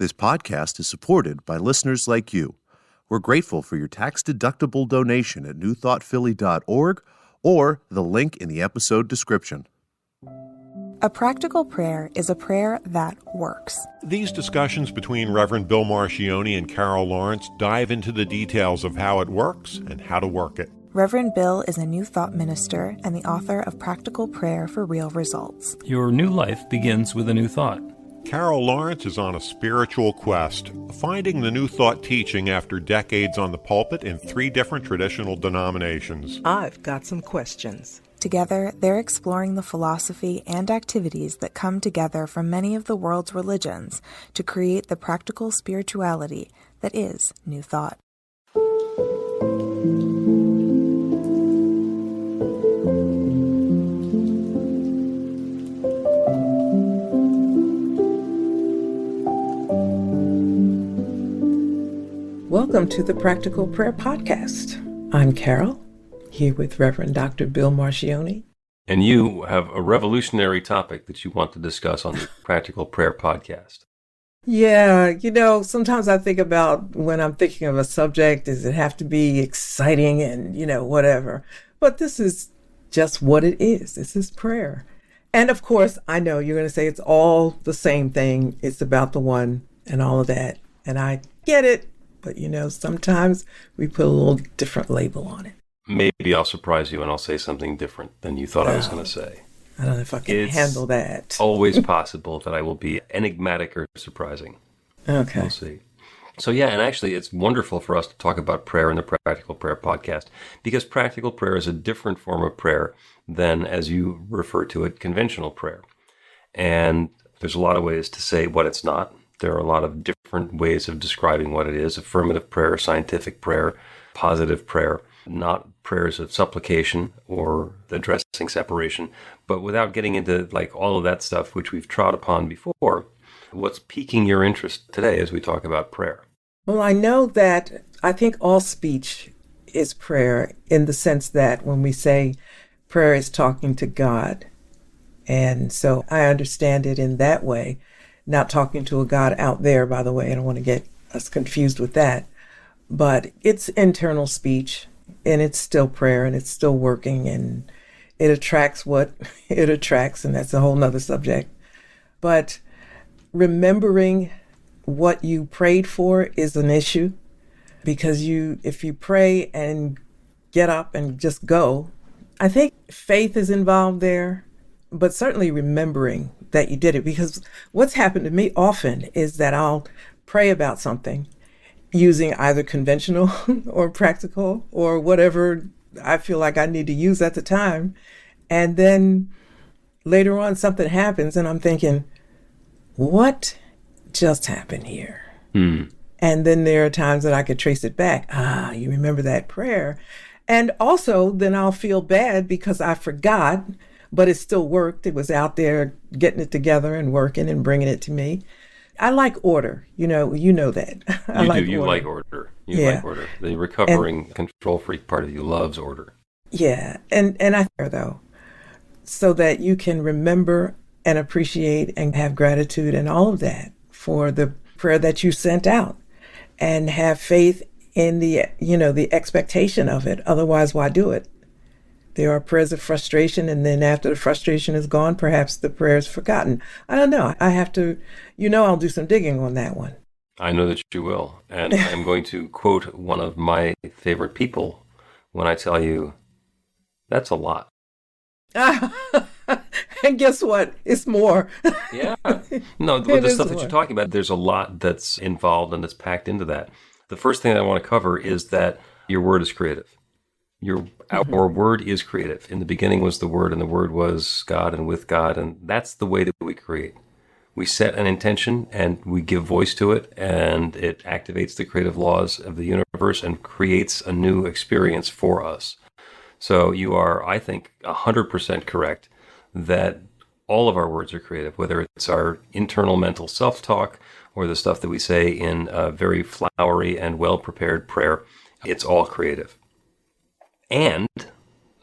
This podcast is supported by listeners like you. We're grateful for your tax-deductible donation at newthoughtphilly.org or the link in the episode description. A practical prayer is a prayer that works. These discussions between Reverend Bill Marcioni and Carol Lawrence dive into the details of how it works and how to work it. Reverend Bill is a New Thought minister and the author of Practical Prayer for Real Results. Your new life begins with a new thought. Carol Lawrence is on a spiritual quest, finding the New Thought teaching after decades on the pulpit in 3 different traditional denominations. I've got some questions. Together, they're exploring the philosophy and activities that come together from many of the world's religions to create the practical spirituality that is New Thought. Welcome to the Practical Prayer Podcast. I'm Carol, here with Reverend Dr. Bill Marcioni. And you have a revolutionary topic that you want to discuss on the Practical Prayer Podcast. Yeah, sometimes I think about when I'm thinking of a subject, does it have to be exciting and, whatever. But this is just what it is. This is prayer. And of course, I know you're going to say it's all the same thing. It's about the one and all of that. And I get it. But, sometimes we put a little different label on it. Maybe I'll surprise you and I'll say something different than you thought I was going to say. I don't know if I can handle that. It's always possible that I will be enigmatic or surprising. Okay. We'll see. So yeah, and actually it's wonderful for us to talk about prayer in the Practical Prayer Podcast because practical prayer is a different form of prayer than, as you refer to it, conventional prayer. And there's a lot of ways to say what it's not. There are a lot of different ways of describing what it is: affirmative prayer, scientific prayer, positive prayer, not prayers of supplication or addressing separation. But without getting into all of that stuff, which we've trod upon before, what's piquing your interest today as we talk about prayer? Well, I know that I think all speech is prayer in the sense that when we say prayer is talking to God. And so I understand it in that way. Not talking to a God out there, by the way. I don't want to get us confused with that. But it's internal speech, and it's still prayer, and it's still working, and it attracts what it attracts, and that's a whole nother subject. But remembering what you prayed for is an issue, because if you pray and get up and just go, I think faith is involved there, but certainly remembering that you did it. Because what's happened to me often is that I'll pray about something using either conventional or practical or whatever I feel like I need to use at the time. And then later on something happens and I'm thinking, what just happened here? And then there are times that I could trace it back. You remember that prayer. And also then I'll feel bad because I forgot, but it still worked. It was out there getting it together and working and bringing it to me. I like order. You know that. I like you order. like order. You like order. The recovering control freak part of you loves order. Yeah. And I though, so that you can remember and appreciate and have gratitude and all of that for the prayer that you sent out and have faith in the expectation of it. Otherwise, why do it? There are prayers of frustration, and then after the frustration is gone, perhaps the prayer is forgotten. I don't know. I have to, I'll do some digging on that one. I know that you will. And I'm going to quote one of my favorite people when I tell you, that's a lot. And guess what? It's more. Yeah. No, with the stuff that you're talking about, there's a lot that's involved and that's packed into that. The first thing I want to cover is that your word is creative. Our word is creative. In the beginning was the Word, and the Word was God and with God, and that's the way that we create. We set an intention, and we give voice to it, and it activates the creative laws of the universe and creates a new experience for us. So you are, I think, 100% correct that all of our words are creative, whether it's our internal mental self-talk or the stuff that we say in a very flowery and well-prepared prayer. It's all creative. And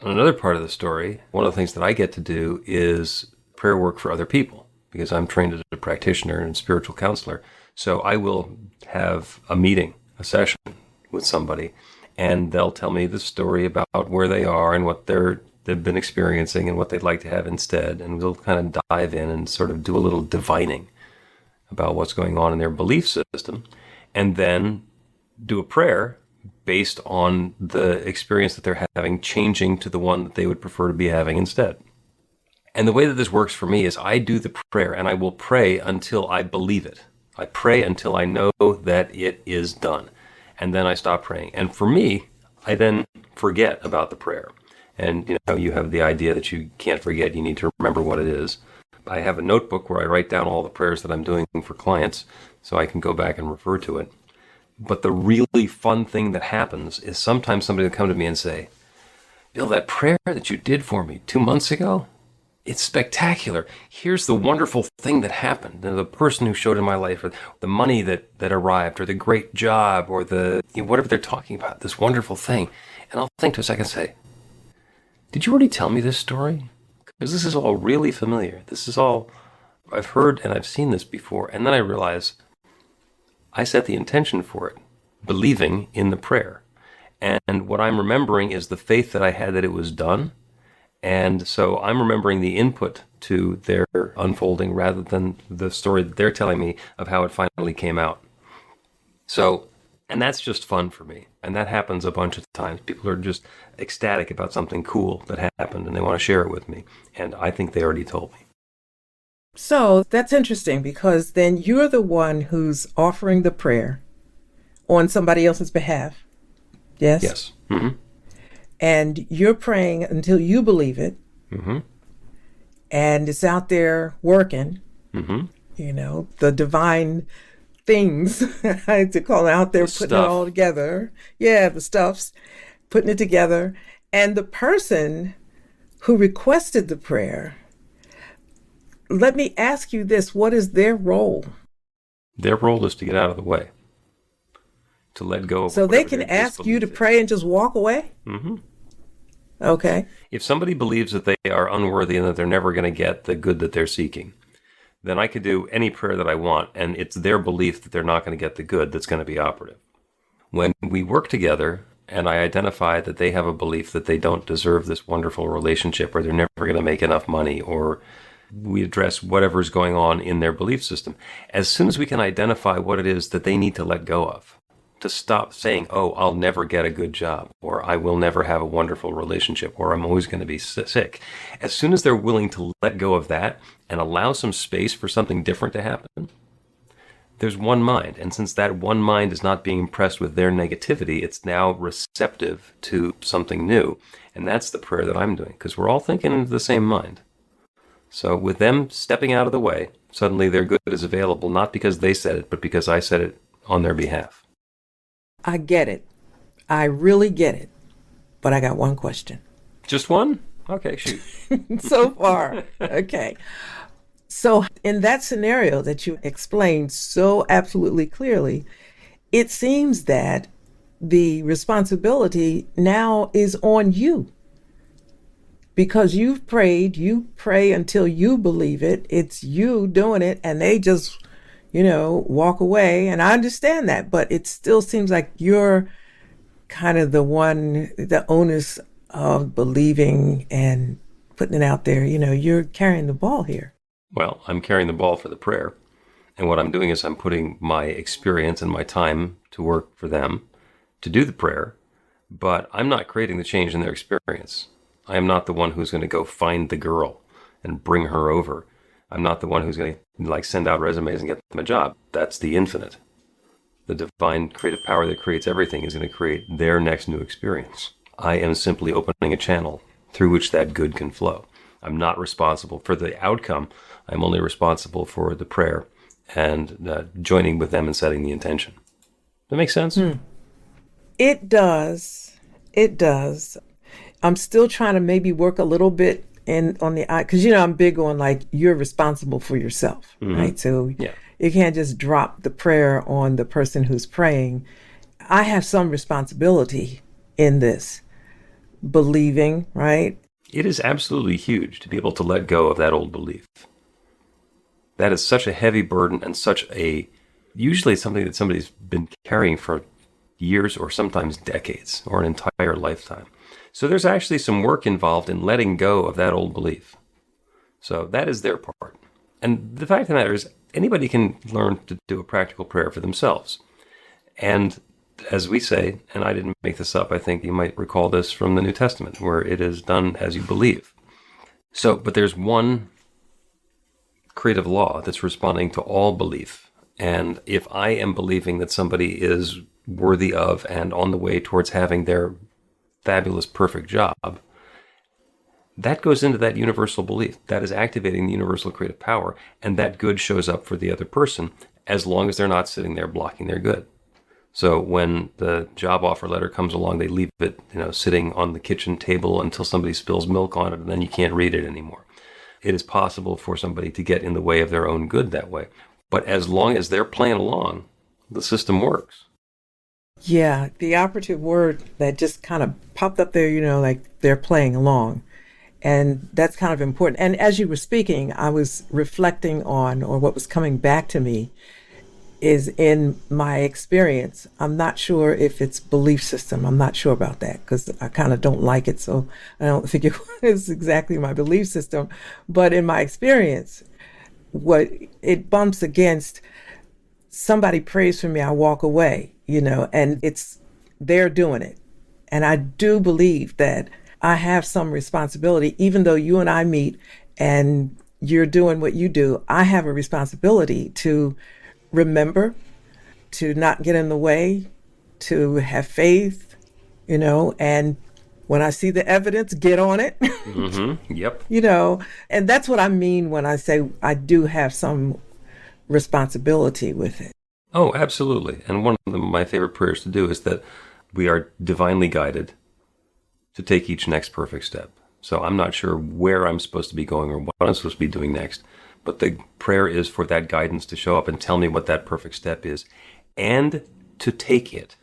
another part of the story, one of the things that I get to do is prayer work for other people, because I'm trained as a practitioner and spiritual counselor. So I will have a meeting, a session with somebody, and they'll tell me the story about where they are and what they've been experiencing and what they'd like to have instead. And we'll kind of dive in and sort of do a little divining about what's going on in their belief system, and then do a prayer based on the experience that they're having changing to the one that they would prefer to be having instead. And the way that this works for me is I do the prayer, and I will pray until I believe it. I pray until I know that it is done. And then I stop praying. And for me, I then forget about the prayer. And you have the idea that you can't forget, you need to remember what it is. I have a notebook where I write down all the prayers that I'm doing for clients so I can go back and refer to it. But the really fun thing that happens is sometimes somebody will come to me and say, Bill, that prayer that you did for me 2 months ago, it's spectacular. Here's the wonderful thing that happened. The person who showed in my life, or the money that arrived, or the great job, or the whatever they're talking about, this wonderful thing. And I'll think to a second and say, did you already tell me this story? Because this is all really familiar. This is all, I've heard and I've seen this before. And then I realize I set the intention for it, believing in the prayer. And what I'm remembering is the faith that I had that it was done. And so I'm remembering the input to their unfolding rather than the story that they're telling me of how it finally came out. So, and that's just fun for me. And that happens a bunch of times. People are just ecstatic about something cool that happened and they want to share it with me. And I think they already told me. So that's interesting, because then you're the one who's offering the prayer on somebody else's behalf. Yes? Yes. Mm-hmm. And you're praying until you believe it. Mm-hmm. And it's out there working. Mm-hmm. The divine things, I had to call it out there, putting it all together. Yeah, the stuffs, putting it together. And the person who requested the prayer, let me ask you this, what is their role? Their role is to get out of the way, to let go of. So they can ask you to pray and just walk away? Mm-hmm. Okay. If somebody believes that they are unworthy and that they're never going to get the good that they're seeking, then I could do any prayer that I want, and it's their belief that they're not going to get the good that's going to be operative. When we work together and I identify that they have a belief that they don't deserve this wonderful relationship, or they're never going to make enough money, or we address whatever's going on in their belief system, as soon as we can identify what it is that they need to let go of, to stop saying, oh, I'll never get a good job, or I will never have a wonderful relationship, or I'm always going to be sick. As soon as they're willing to let go of that and allow some space for something different to happen, there's one mind. And since that one mind is not being impressed with their negativity, it's now receptive to something new. And that's the prayer that I'm doing, because we're all thinking in the same mind. So with them stepping out of the way, suddenly their good is available, not because they said it, but because I said it on their behalf. I get it. I really get it. But I got one question. Just one? Okay, shoot. So far. Okay. So in that scenario that you explained so absolutely clearly, it seems that the responsibility now is on you. Because you've prayed, you pray until you believe it. It's you doing it, and they just walk away. And I understand that, but it still seems like you're kind of the onus of believing and putting it out there. You're carrying the ball here. Well, I'm carrying the ball for the prayer. And what I'm doing is I'm putting my experience and my time to work for them to do the prayer, but I'm not creating the change in their experience. I am not the one who's going to go find the girl and bring her over. I'm not the one who's going to send out resumes and get them a job. That's the infinite. The divine creative power that creates everything is going to create their next new experience. I am simply opening a channel through which that good can flow. I'm not responsible for the outcome. I'm only responsible for the prayer and joining with them and setting the intention. Does that make sense? It does. It does. I'm still trying to maybe work a little bit on the eye, because I'm big on you're responsible for yourself, right? So you can't just drop the prayer on the person who's praying. I have some responsibility in this, believing, right? It is absolutely huge to be able to let go of that old belief. That is such a heavy burden and such a usually it's something that somebody's been carrying for years or sometimes decades or an entire lifetime. So there's actually some work involved in letting go of that old belief. So that is their part. And the fact of the matter is, anybody can learn to do a practical prayer for themselves. And as we say, and I didn't make this up, I think you might recall this from the New Testament, where it is done as you believe. So, but there's one creative law that's responding to all belief. And if I am believing that somebody is worthy of and on the way towards having their fabulous, perfect job, that goes into that universal belief. That is activating the universal creative power, and that good shows up for the other person as long as they're not sitting there blocking their good. So when the job offer letter comes along, they leave it, sitting on the kitchen table until somebody spills milk on it, and then you can't read it anymore. It is possible for somebody to get in the way of their own good that way. But as long as they're playing along, the system works. Yeah, the operative word that just kind of popped up there, like they're playing along. And that's kind of important. And as you were speaking, I was reflecting on, or what was coming back to me, is in my experience, I'm not sure if it's belief system. I'm not sure about that because I kind of don't like it. So I don't think it was exactly my belief system. But in my experience, what it bumps against, somebody prays for me, I walk away, and they're doing it. And I do believe that I have some responsibility, even though you and I meet and you're doing what you do, I have a responsibility to remember, to not get in the way, to have faith, and when I see the evidence, get on it. Mm-hmm. Yep. And that's what I mean when I say I do have some responsibility with it. Oh, absolutely. And one of my favorite prayers to do is that we are divinely guided to take each next perfect step. So I'm not sure where I'm supposed to be going or what I'm supposed to be doing next. But the prayer is for that guidance to show up and tell me what that perfect step is and to take it.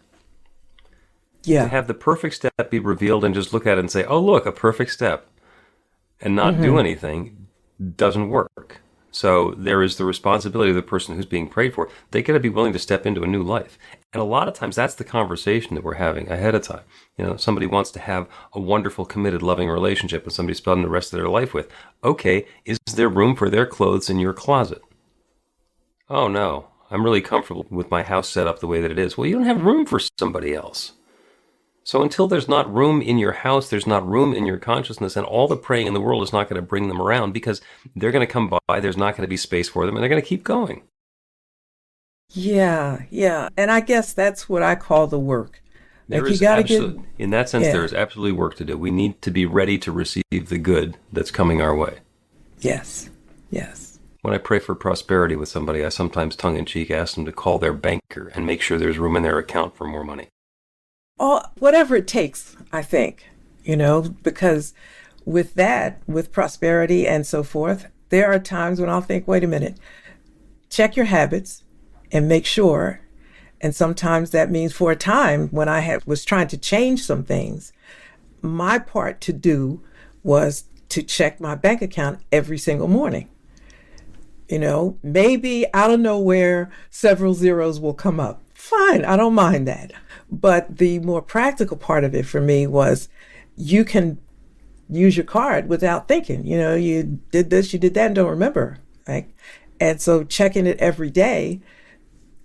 Yeah. To have the perfect step be revealed and just look at it and say, oh, look, a perfect step, and not do anything doesn't work. So there is the responsibility of the person who's being prayed for. They got to be willing to step into a new life. And a lot of times that's the conversation that we're having ahead of time. Somebody wants to have a wonderful, committed, loving relationship with somebody to spend the rest of their life with. Okay, is there room for their clothes in your closet? Oh, no, I'm really comfortable with my house set up the way that it is. Well, you don't have room for somebody else. So until there's not room in your house, there's not room in your consciousness, and all the praying in the world is not going to bring them around because they're going to come by, there's not going to be space for them, and they're going to keep going. Yeah. And I guess that's what I call the work. In that sense, there is absolutely work to do. We need to be ready to receive the good that's coming our way. Yes. When I pray for prosperity with somebody, I sometimes tongue-in-cheek ask them to call their banker and make sure there's room in their account for more money. Whatever it takes, I think, because with prosperity and so forth, there are times when I'll think, wait a minute, check your habits and make sure. And sometimes that means for a time when I was trying to change some things, my part to do was to check my bank account every single morning. Maybe out of nowhere, several zeros will come up. Fine, I don't mind that. But the more practical part of it for me was you can use your card without thinking. You did this, you did that, and don't remember. Right? And so checking it every day,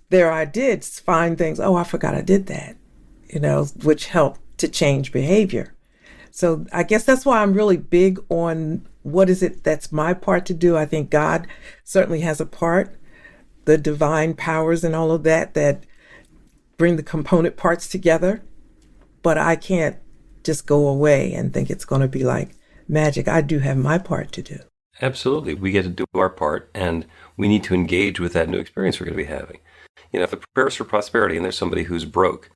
there I did find things, oh, I forgot I did that, which helped to change behavior. So I guess that's why I'm really big on what is it that's my part to do. I think God certainly has a part, the divine powers and all of that bring the component parts together, but I can't just go away and think it's going to be like magic. I do have my part to do. Absolutely. We get to do our part, and we need to engage with that new experience we're going to be having. If the prayer is for prosperity and there's somebody who's broke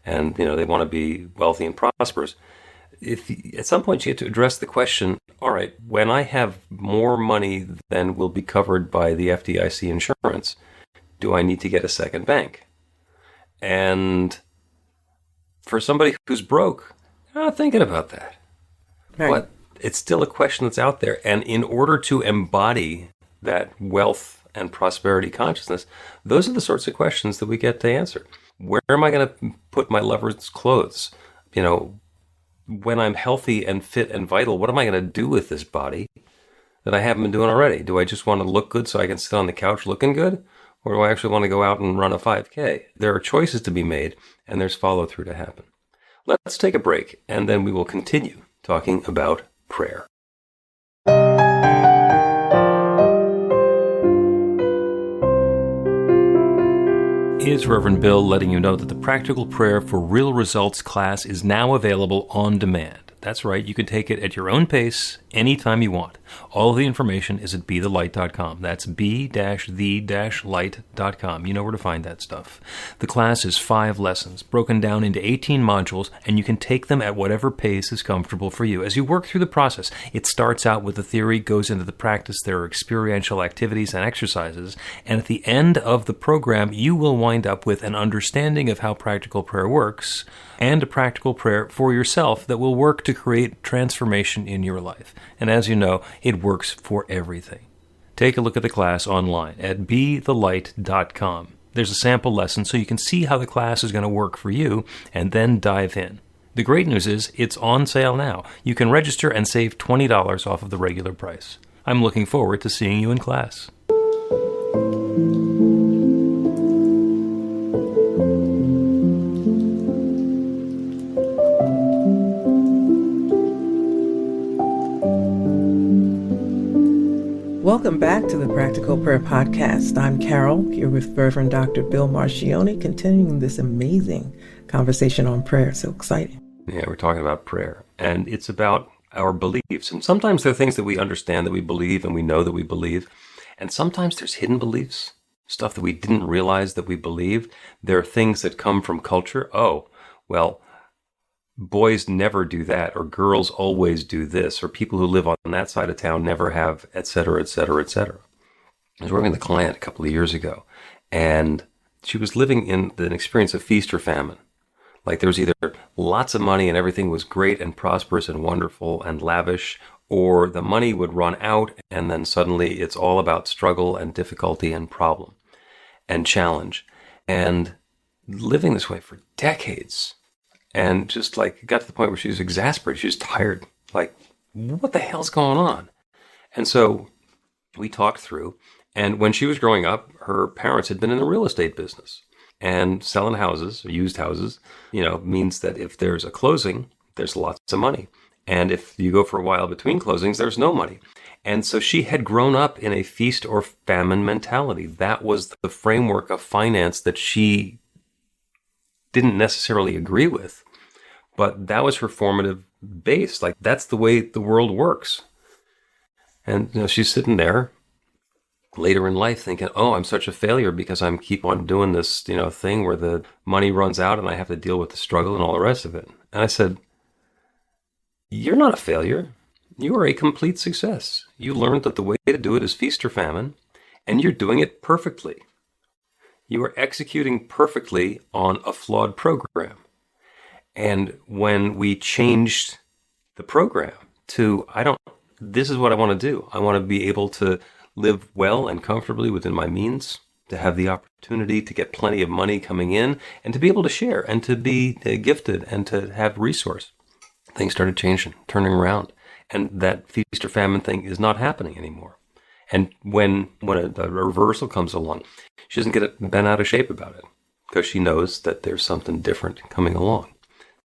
and, they want to be wealthy and prosperous, at some point you get to address the question, all right, when I have more money than will be covered by the FDIC insurance, do I need to get a second bank? And for somebody who's broke, they're not thinking about that. Right. But it's still a question that's out there. And in order to embody that wealth and prosperity consciousness, those are the sorts of questions that we get to answer. Where am I going to put my lover's clothes? When I'm healthy and fit and vital, what am I going to do with this body that I haven't been doing already? Do I just want to look good so I can sit on the couch looking good? Or do I actually want to go out and run a 5K? There are choices to be made, and there's follow-through to happen. Let's take a break, and then we will continue talking about prayer. It's Reverend Bill letting you know that the Practical Prayer for Real Results class is now available on demand. That's right, you can take it at your own pace, anytime you want. All of the information is at bethelight.com. That's b-the-light.com. You know where to find that stuff. The class is 5 lessons, broken down into 18 modules, and you can take them at whatever pace is comfortable for you. As you work through the process, it starts out with the theory, goes into the practice, there are experiential activities and exercises, and at the end of the program, you will wind up with an understanding of how practical prayer works, and a practical prayer for yourself that will work to create transformation in your life. And as you know, it works for everything. Take a look at the class online at bethelight.com. There's a sample lesson so you can see how the class is going to work for you and then dive in. The great news is it's on sale now. You can register and save $20 off of the regular price. I'm looking forward to seeing you in class. Welcome back to the Practical Prayer Podcast. I'm Carol, here with Reverend Dr. Bill Marcioni, continuing this amazing conversation on prayer. So exciting. Yeah, we're talking about prayer, and it's about our beliefs. And sometimes there are things that we understand that we believe and we know that we believe. And sometimes there's hidden beliefs, stuff that we didn't realize that we believed. There are things that come from culture. Oh, well, boys never do that, or girls always do this, or people who live on that side of town never have, et cetera, et cetera, et cetera. I was working with a client a couple of years ago, and she was living in an experience of feast or famine. Like there was either lots of money and everything was great and prosperous and wonderful and lavish, or the money would run out and then suddenly it's all about struggle and difficulty and problem and challenge. And living this way for decades. And just like it got to the point where she was exasperated. She was tired. Like, what the hell's going on? And so we talked through. And when she was growing up, her parents had been in the real estate business. And selling houses, or used houses, means that if there's a closing, there's lots of money. And if you go for a while between closings, there's no money. And so she had grown up in a feast or famine mentality. That was the framework of finance that she didn't necessarily agree with. But that was her formative base. Like, that's the way the world works. And she's sitting there later in life thinking, oh, I'm such a failure because I'm keep on doing this, thing where the money runs out and I have to deal with the struggle and all the rest of it. And I said, you're not a failure. You are a complete success. You learned that the way to do it is feast or famine, and you're doing it perfectly. You are executing perfectly on a flawed program. And when we changed the program to, this is what I want to do. I want to be able to live well and comfortably within my means, to have the opportunity to get plenty of money coming in, and to be able to share, and to be gifted, and to have resource. Things started changing, turning around. And that feast or famine thing is not happening anymore. And when a reversal comes along, she doesn't get bent out of shape about it, because she knows that there's something different coming along.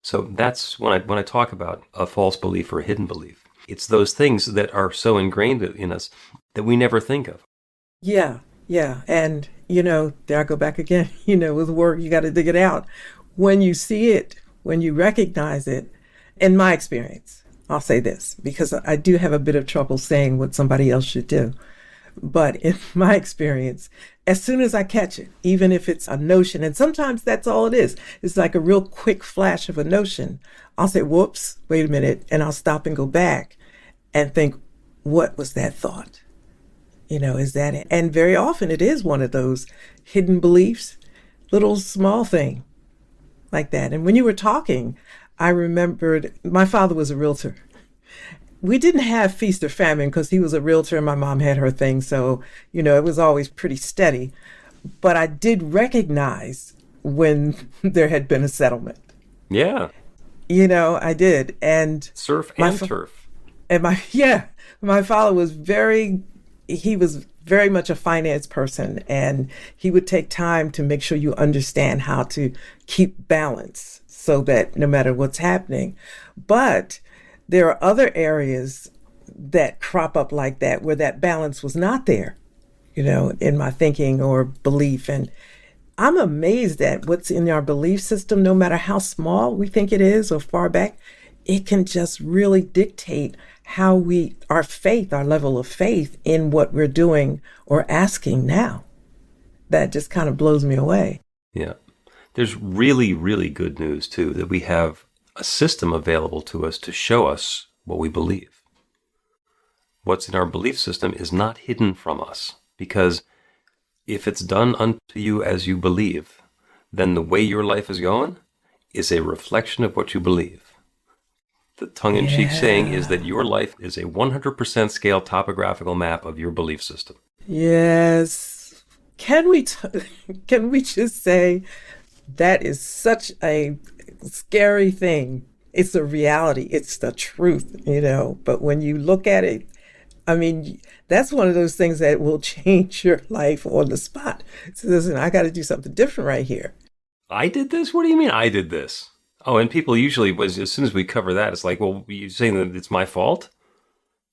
So that's when I talk about a false belief or a hidden belief. It's those things that are so ingrained in us that we never think of. Yeah. And, there I go back again, with work, you got to dig it out. When you see it, when you recognize it, in my experience, I'll say this, because I do have a bit of trouble saying what somebody else should do. But in my experience, as soon as I catch it, even if it's a notion, and sometimes that's all it is, it's like a real quick flash of a notion, I'll say, whoops, wait a minute, and I'll stop and go back and think, what was that thought? Is that it? And very often it is one of those hidden beliefs, little small thing like that. And when you were talking, I remembered my father was a realtor. we didn't have feast or famine because he was a realtor and my mom had her thing. So, it was always pretty steady. But I did recognize when there had been a settlement. Yeah. I did. And surf and turf. And my father was he was very much a finance person, and he would take time to make sure you understand how to keep balance so that no matter what's happening. But there are other areas that crop up like that where that balance was not there, in my thinking or belief. And I'm amazed at what's in our belief system, no matter how small we think it is or far back, it can just really dictate how our level of faith in what we're doing or asking now. That just kind of blows me away. Yeah. There's really, really good news, too, that we have a system available to us to show us what we believe. What's in our belief system is not hidden from us, because if it's done unto you as you believe, then the way your life is going is a reflection of what you believe. The tongue-in-cheek saying is that your life is a 100% scale topographical map of your belief system. Yes. Can we just say that is such a scary thing? It's a reality. It's the truth, But when you look at it, that's one of those things that will change your life on the spot. So listen, I got to do something different right here. I did this? What do you mean I did this? Oh, and people usually, as soon as we cover that, it's like, well, you're saying that it's my fault?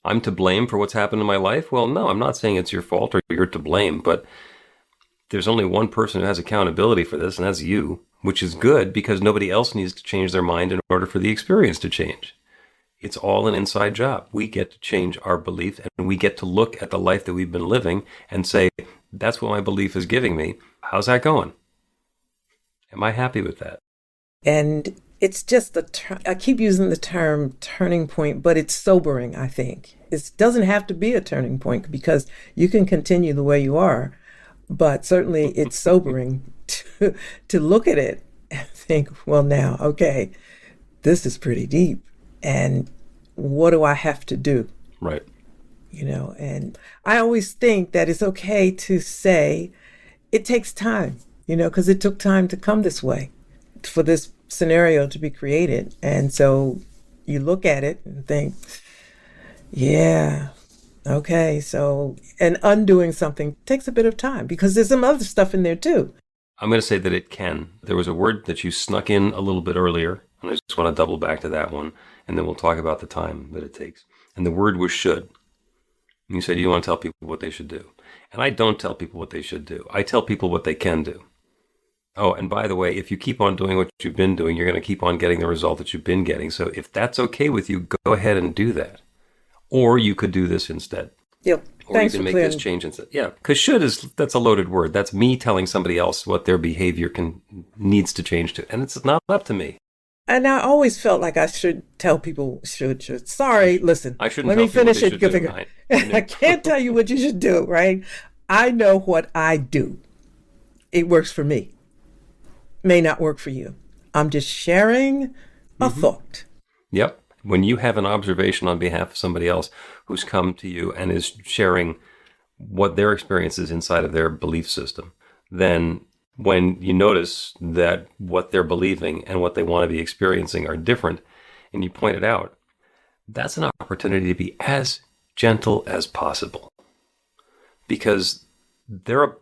I'm to blame for what's happened in my life? Well, no, I'm not saying it's your fault or you're to blame, but there's only one person who has accountability for this, and that's you, which is good because nobody else needs to change their mind in order for the experience to change. It's all an inside job. We get to change our belief, and we get to look at the life that we've been living and say, that's what my belief is giving me. How's that going? Am I happy with that? And it's just I keep using the term turning point, but it's sobering, I think. It doesn't have to be a turning point because you can continue the way you are, but certainly it's sobering to look at it and think, well, now, okay, this is pretty deep. And what do I have to do? Right. And I always think that it's okay to say it takes time, because it took time to come this way for this scenario to be created. And so you look at it and think, yeah, okay. So, and undoing something takes a bit of time because there's some other stuff in there too. I'm going to say that it can. There was a word that you snuck in a little bit earlier, and I just want to double back to that one, and then we'll talk about the time that it takes. And the word was should. You said you want to tell people what they should do. And I don't tell people what they should do. I tell people what they can do. Oh, and by the way, if you keep on doing what you've been doing, you're going to keep on getting the result that you've been getting. So if that's okay with you, go ahead and do that. Or you could do this instead. Yep. Or you can make this change instead. Yeah, because that's a loaded word. That's me telling somebody else what their behavior needs to change to. And it's not up to me. And I always felt like I should tell people should. Sorry, listen. I shouldn't let me finish it. I can't tell you what you should do, right? I know what I do. It works for me. May not work for you. I'm just sharing a thought. Yep. When you have an observation on behalf of somebody else who's come to you and is sharing what their experience is inside of their belief system, then when you notice that what they're believing and what they want to be experiencing are different, and you point it out, that's an opportunity to be as gentle as possible. Because there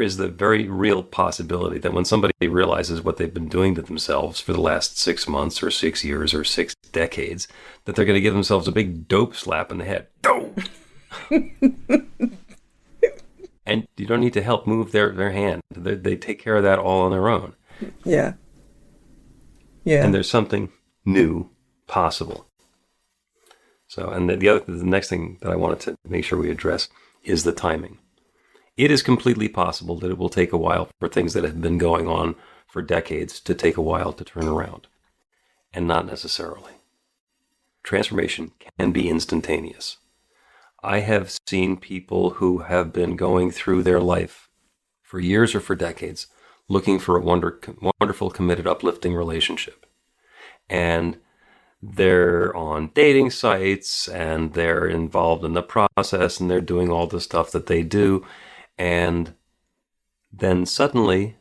is the very real possibility that when somebody realizes what they've been doing to themselves for the last 6 months or 6 years or 6 decades, that they're going to give themselves a big dope slap in the head. Dope! And you don't need to help move their hand. They take care of that all on their own. Yeah. Yeah. And there's something new possible. So, and the next thing that I wanted to make sure we address is the timing. It is completely possible that it will take a while for things that have been going on for decades to take a while to turn around. And not necessarily. Transformation can be instantaneous. I have seen people who have been going through their life for years or for decades looking for a wonderful, committed, uplifting relationship. And they're on dating sites and they're involved in the process and they're doing all the stuff that they do. And then suddenly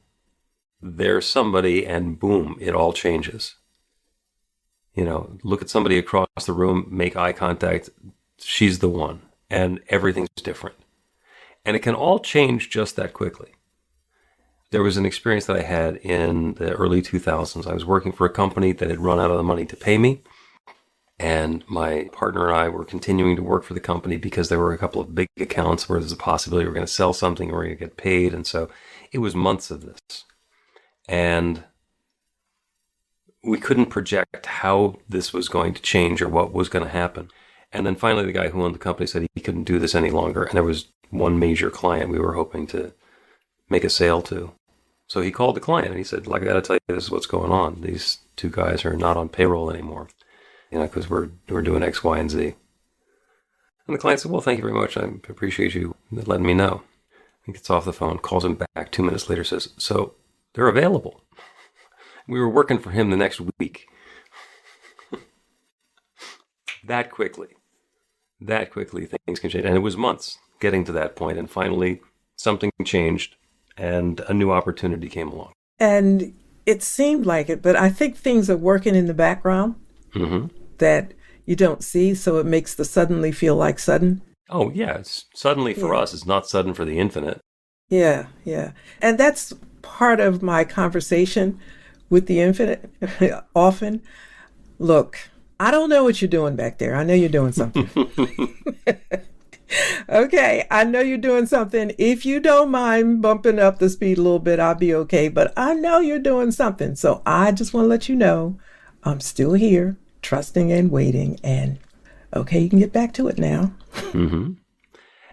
there's somebody and boom, it all changes. Look at somebody across the room, make eye contact. She's the one, and everything's different. And it can all change just that quickly. There was an experience that I had in the early 2000s. I was working for a company that had run out of the money to pay me. And my partner and I were continuing to work for the company because there were a couple of big accounts where there's a possibility we're going to sell something or we're going to get paid. And so it was months of this. And we couldn't project how this was going to change or what was going to happen. And then finally, the guy who owned the company said he couldn't do this any longer. And there was one major client we were hoping to make a sale to. So he called the client and he said, I got to tell you, this is what's going on. These two guys are not on payroll anymore, because we're doing X, Y, and Z. And the client said, well, thank you very much. I appreciate you letting me know. He gets off the phone, calls him back 2 minutes later, says, so they're available. We were working for him the next week. That quickly things can change. And it was months getting to that point. And finally, something changed and a new opportunity came along. And it seemed like it, but I think things are working in the background that you don't see. So it makes the suddenly feel like sudden. Oh, yeah. It's suddenly for us. It's not sudden for the infinite. Yeah. And that's part of my conversation with the infinite often. Look, I don't know what you're doing back there. I know you're doing something. Okay, I know you're doing something. If you don't mind bumping up the speed a little bit, I'll be okay. But I know you're doing something. So I just want to let you know I'm still here, trusting and waiting. And okay, you can get back to it now.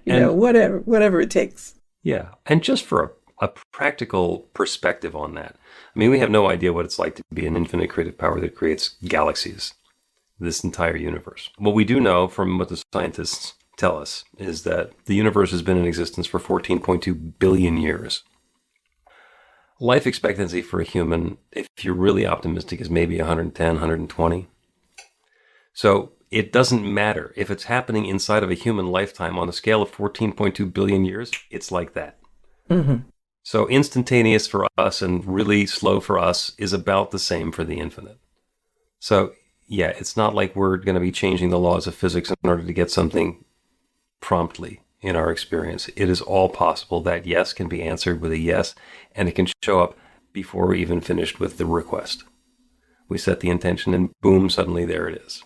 Whatever it takes. Yeah. And just for a practical perspective on that, I mean, we have no idea what it's like to be an infinite creative power that creates galaxies, this entire universe. What we do know from what the scientists tell us is that the universe has been in existence for 14.2 billion years. Life expectancy for a human, if you're really optimistic, is maybe 110, 120. So it doesn't matter. If it's happening inside of a human lifetime on a scale of 14.2 billion years, it's like that. So instantaneous for us and really slow for us is about the same for the infinite. So yeah, it's not like we're going to be changing the laws of physics in order to get something promptly in our experience. It is all possible. That yes can be answered with a yes, and it can show up before we're even finished with the request. We set the intention and boom, suddenly there it is.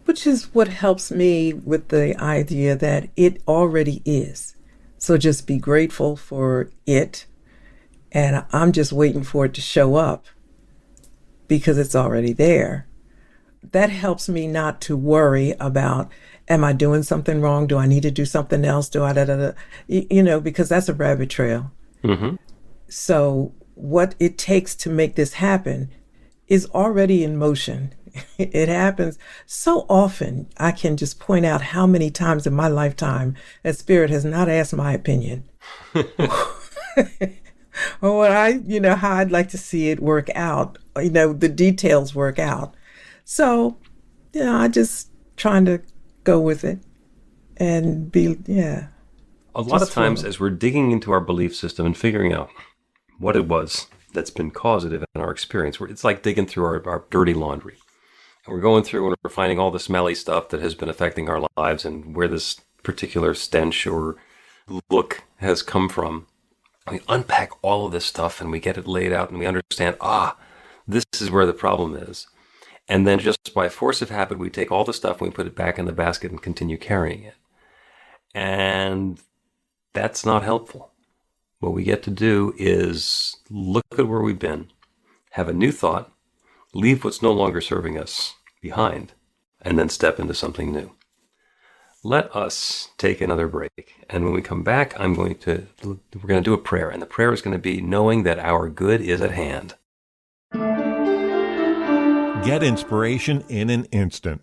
Which is what helps me with the idea that it already is. So just be grateful for it. And I'm just waiting for it to show up because it's already there. That helps me not to worry about, am I doing something wrong? Do I need to do something else? Because that's a rabbit trail. So what it takes to make this happen is already in motion. It happens so often. I can just point out how many times in my lifetime that Spirit has not asked my opinion. Or what how I'd like to see it work out, the details work out. So, I just trying to go with it and be, A lot of times as we're digging into our belief system and figuring out what it was that's been causative in our experience, it's like digging through our dirty laundry. And we're going through and we're finding all the smelly stuff that has been affecting our lives and where this particular stench or look has come from. We unpack all of this stuff and we get it laid out and we understand, this is where the problem is. And then just by force of habit, we take all the stuff and we put it back in the basket and continue carrying it. And that's not helpful. What we get to do is look at where we've been, have a new thought, leave what's no longer serving us behind, and then step into something new. Let us take another break. And when we come back, we're going to do a prayer. And the prayer is going to be knowing that our good is at hand. Get inspiration in an instant.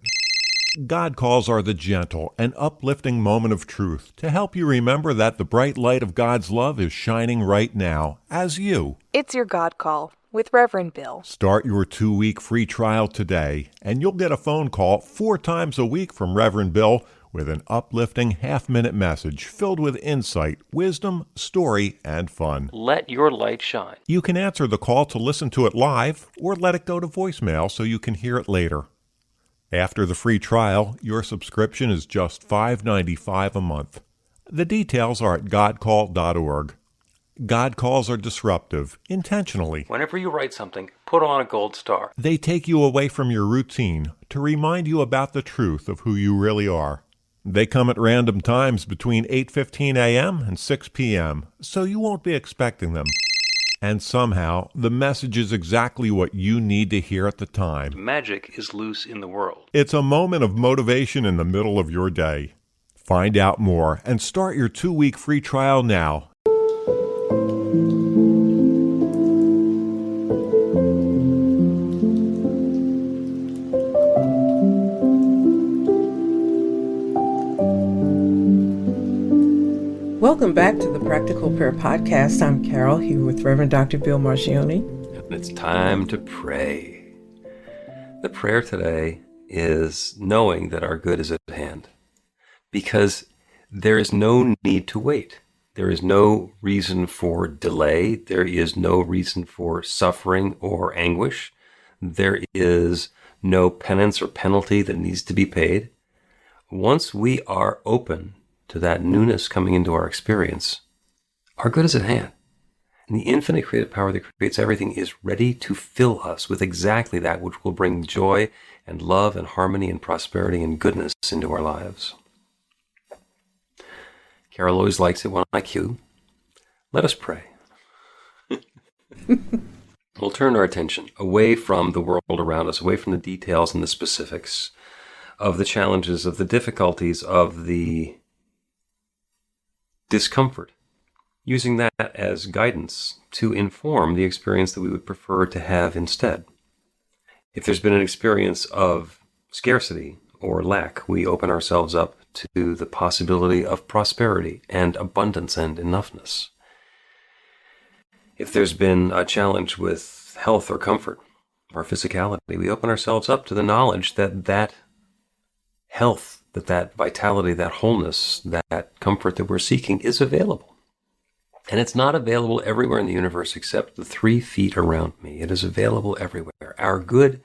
God calls are the gentle and uplifting moment of truth to help you remember that the bright light of God's love is shining right now as you. It's your God Call with Reverend Bill. Start your 2-week free trial today, and you'll get a phone call 4 times a week from Reverend Bill with an uplifting half-minute message filled with insight, wisdom, story, and fun. Let your light shine. You can answer the call to listen to it live or let it go to voicemail so you can hear it later. After the free trial, your subscription is just $5.95 a month. The details are at godcall.org. God calls are disruptive, intentionally. Whenever you write something, put on a gold star. They take you away from your routine to remind you about the truth of who you really are. They come at random times between 8:15 a.m. and 6 p.m., so you won't be expecting them. And somehow, the message is exactly what you need to hear at the time. Magic is loose in the world. It's a moment of motivation in the middle of your day. Find out more and start your 2-week free trial now. Welcome back to the Practical Prayer Podcast. I'm Carol, here with Reverend Dr. Bill Margione. And it's time to pray. The prayer today is knowing that our good is at hand, because there is no need to wait. There is no reason for delay. There is no reason for suffering or anguish. There is no penance or penalty that needs to be paid. Once we are open to that newness coming into our experience, our good is at hand. And the infinite creative power that creates everything is ready to fill us with exactly that which will bring joy and love and harmony and prosperity and goodness into our lives. Carol always likes it when I cue. Let us pray. We'll turn our attention away from the world around us, away from the details and the specifics of the challenges, of the difficulties, of the discomfort, using that as guidance to inform the experience that we would prefer to have instead. If there's been an experience of scarcity or lack, we open ourselves up to the possibility of prosperity and abundance and enoughness. If there's been a challenge with health or comfort or physicality, we open ourselves up to the knowledge that that health, that vitality, that wholeness, that comfort that we're seeking is available. And it's not available everywhere in the universe except the 3 feet around me. It is available everywhere. Our good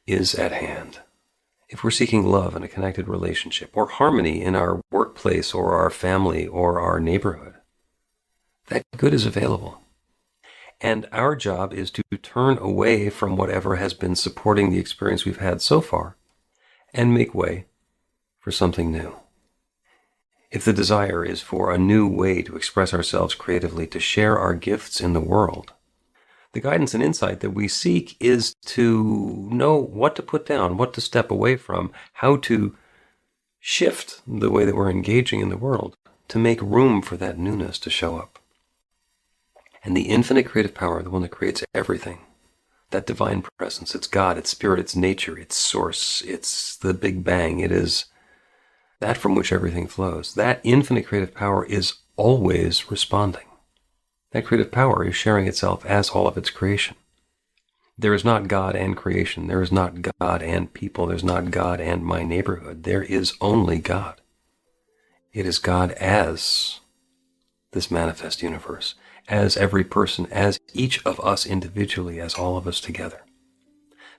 is at hand. If we're seeking love in a connected relationship, or harmony in our workplace or our family or our neighborhood, that good is available. And our job is to turn away from whatever has been supporting the experience we've had so far and make way for something new. If the desire is for a new way to express ourselves creatively, to share our gifts in the world, the guidance and insight that we seek is to know what to put down, what to step away from, how to shift the way that we're engaging in the world to make room for that newness to show up. And the infinite creative power, the one that creates everything, that divine presence, it's God, it's spirit, it's nature, it's source, it's the Big Bang, it is that from which everything flows. That infinite creative power is always responding. That creative power is sharing itself as all of its creation. There is not God and creation. There is not God and people. There's not God and my neighborhood. There is only God. It is God as this manifest universe, as every person, as each of us individually, as all of us together.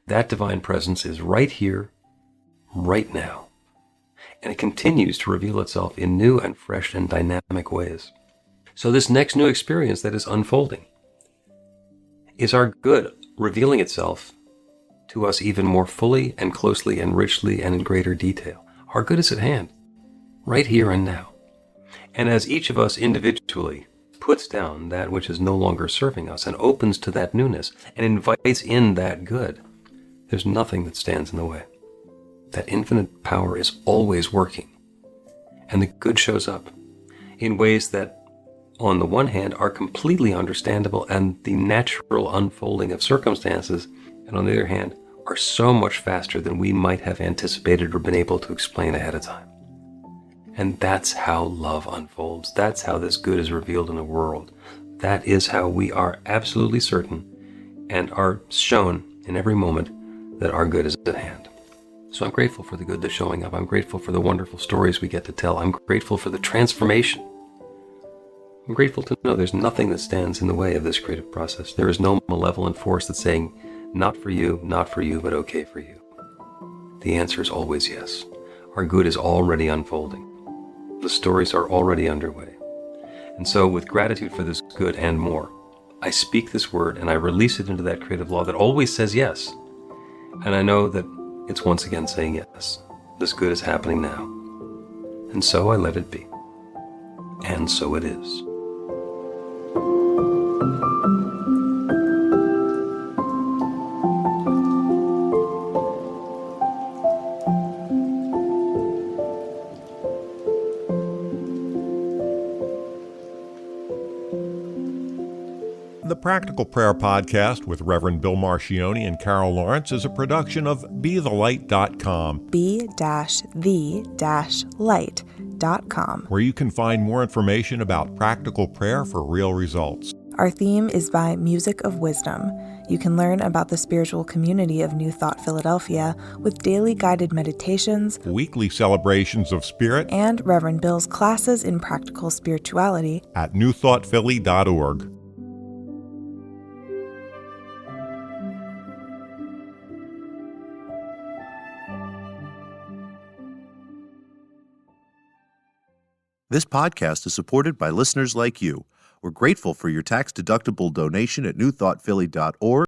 That divine presence is right here, right now. And it continues to reveal itself in new and fresh and dynamic ways. So this next new experience that is unfolding is our good revealing itself to us even more fully and closely and richly and in greater detail. Our good is at hand, right here and now. And as each of us individually puts down that which is no longer serving us and opens to that newness and invites in that good, there's nothing that stands in the way. That infinite power is always working. And the good shows up in ways that, on the one hand, are completely understandable and the natural unfolding of circumstances, and on the other hand, are so much faster than we might have anticipated or been able to explain ahead of time. And that's how love unfolds. That's how this good is revealed in the world. That is how we are absolutely certain and are shown in every moment that our good is at hand. So I'm grateful for the good that's showing up. I'm grateful for the wonderful stories we get to tell. I'm grateful for the transformation. I'm grateful to know there's nothing that stands in the way of this creative process. There is no malevolent force that's saying, not for you, but okay for you. The answer is always yes. Our good is already unfolding. The stories are already underway. And so with gratitude for this good and more, I speak this word and I release it into that creative law that always says yes. And I know that it's once again saying yes. This good is happening now. And so I let it be. And so it is. The Practical Prayer Podcast with Reverend Bill Marcioni and Carol Lawrence is a production of BeTheLight.com. be-the-light.com, where you can find more information about practical prayer for real results. Our theme is by Music of Wisdom. You can learn about the spiritual community of New Thought Philadelphia with daily guided meditations, Weekly celebrations of spirit, and Reverend Bill's classes in practical spirituality at newthoughtphilly.org. This podcast is supported by listeners like you. We're grateful for your tax-deductible donation at newthoughtphilly.org